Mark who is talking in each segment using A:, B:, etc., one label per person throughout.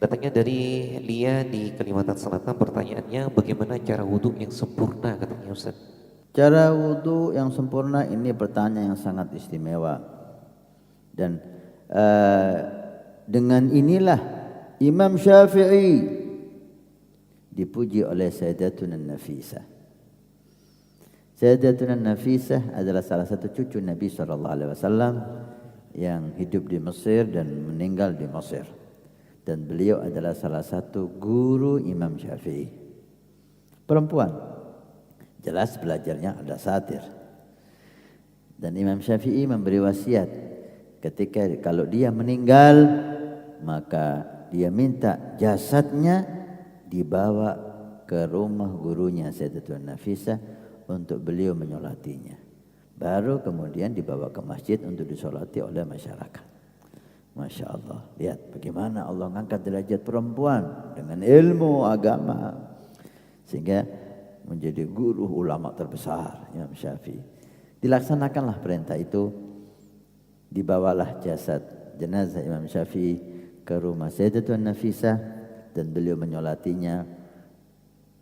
A: Datangnya dari Lia di Kalimantan Selatan, pertanyaannya bagaimana cara wudhu yang sempurna katanya Ustaz.
B: Cara wudhu yang sempurna ini pertanyaan yang sangat istimewa. Dan dengan inilah Imam Syafi'i dipuji oleh Sayyidatuna Nafisah. Sayyidatuna Nafisah adalah salah satu cucu Nabi SAW yang hidup di Mesir dan meninggal di Mesir. Dan beliau adalah salah satu guru Imam Syafi'i. Perempuan, jelas belajarnya ada satir. Dan Imam Syafi'i memberi wasiat ketika kalau dia meninggal, maka dia minta jasadnya dibawa ke rumah gurunya Sayyidatuna Nafisah untuk beliau menyolatinya. Baru kemudian dibawa ke masjid untuk disolati oleh masyarakat. Masya Allah, lihat bagaimana Allah mengangkat derajat perempuan dengan ilmu agama sehingga menjadi guru ulama terbesar Imam Syafi'i. Dilaksanakanlah perintah itu, dibawalah jasad jenazah Imam Syafi'i ke rumah Sayyidatuna Nafisah dan beliau menyolatinya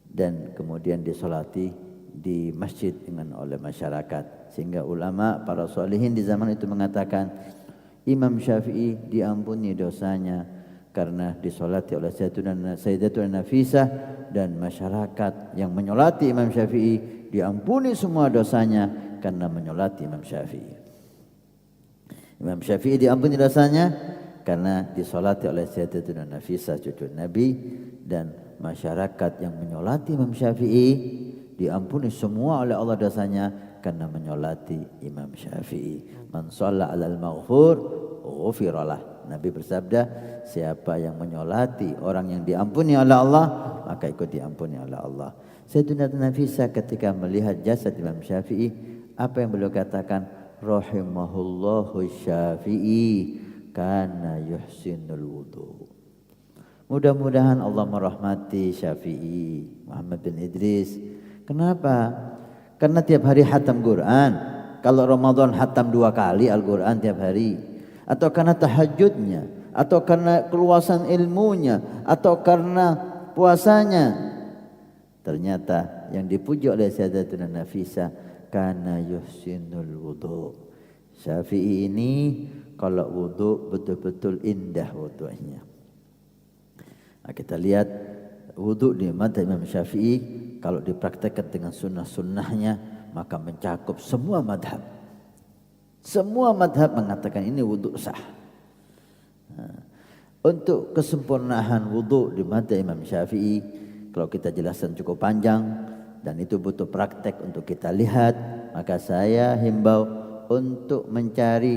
B: dan kemudian disolati di masjid dengan oleh masyarakat, sehingga ulama para sholihin di zaman itu mengatakan Imam Syafi'i diampuni dosanya karena disolati oleh Sayyidatuna Nafisah, dan masyarakat yang menyolati Imam Syafi'i diampuni semua dosanya karena menyolati Imam Syafi'i. Imam Syafi'i diampuni dosanya karena disolati oleh Sayyidatuna Nafisah cucu Nabi, dan masyarakat yang menyolati Imam Syafi'i diampuni semua oleh Allah dosanya karena menyolati Imam Syafi'i. Man shalla 'alal maghfur ghufiralah. Nabi bersabda, siapa yang menyolati orang yang diampuni oleh Allah, maka ikut diampuni oleh Allah. Sayyidatuna Nafisah ketika melihat jasad Imam Syafi'i, apa yang beliau katakan? Rahimahullahu Syafi'i kana yuhsinul wudu. Mudah-mudahan Allah merahmati Syafi'i Muhammad bin Idris. Kenapa? Karena tiap hari khatam Quran. Kalau Ramadan khatam 2 kali Al-Quran tiap hari. Atau karena tahajudnya, atau karena keluasan ilmunya, atau karena puasanya. Ternyata yang dipuji oleh Sayyidatuna Nafisah kana yuhsinul wudu. Syafi'i ini kalau wudu betul-betul indah wudunya. Nah, kita lihat wudu di madzhab Imam Syafi'i kalau dipraktekkan dengan sunnah-sunnahnya maka mencakup semua madhab. Semua madhab mengatakan ini wudhu sah. Nah, untuk kesempurnaan wudhu di madzhab Imam Syafi'i, kalau kita jelaskan cukup panjang dan itu butuh praktek untuk kita lihat, maka saya himbau untuk mencari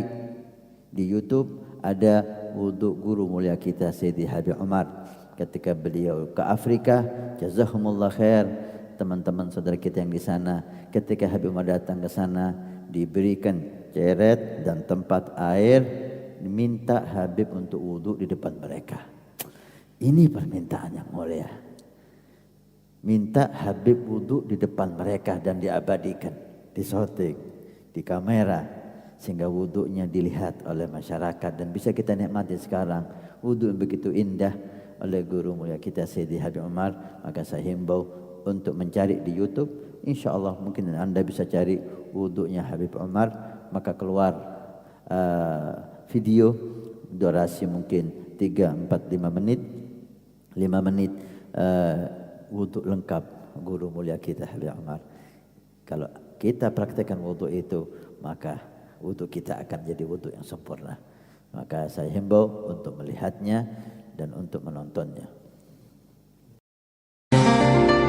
B: di YouTube ada wudhu guru mulia kita Sayyidi Habib Umar ketika beliau ke Afrika. Jazakumullah khair teman-teman saudara kita yang di sana. Ketika Habib Umar datang ke sana, diberikan ceret dan tempat air, diminta Habib untuk wudhu di depan mereka. Ini permintaan yang mulia. Minta Habib wudhu di depan mereka dan diabadikan, disotik, di kamera, sehingga wudhunya dilihat oleh masyarakat dan bisa kita nikmati sekarang. Wudhu yang begitu indah oleh guru mulia kita Sayyidi Habib Umar. Maka saya himbau untuk mencari di YouTube. Insya Allah mungkin Anda bisa cari wudhunya Habib Umar, maka keluar video durasi mungkin 3, 4, 5 menit 5 menit wudhu lengkap guru mulia kita Habib Umar. Kalau kita praktekkan wudhu itu, maka wudhu kita akan jadi wudhu yang sempurna. Maka saya himbau untuk melihatnya dan untuk menontonnya.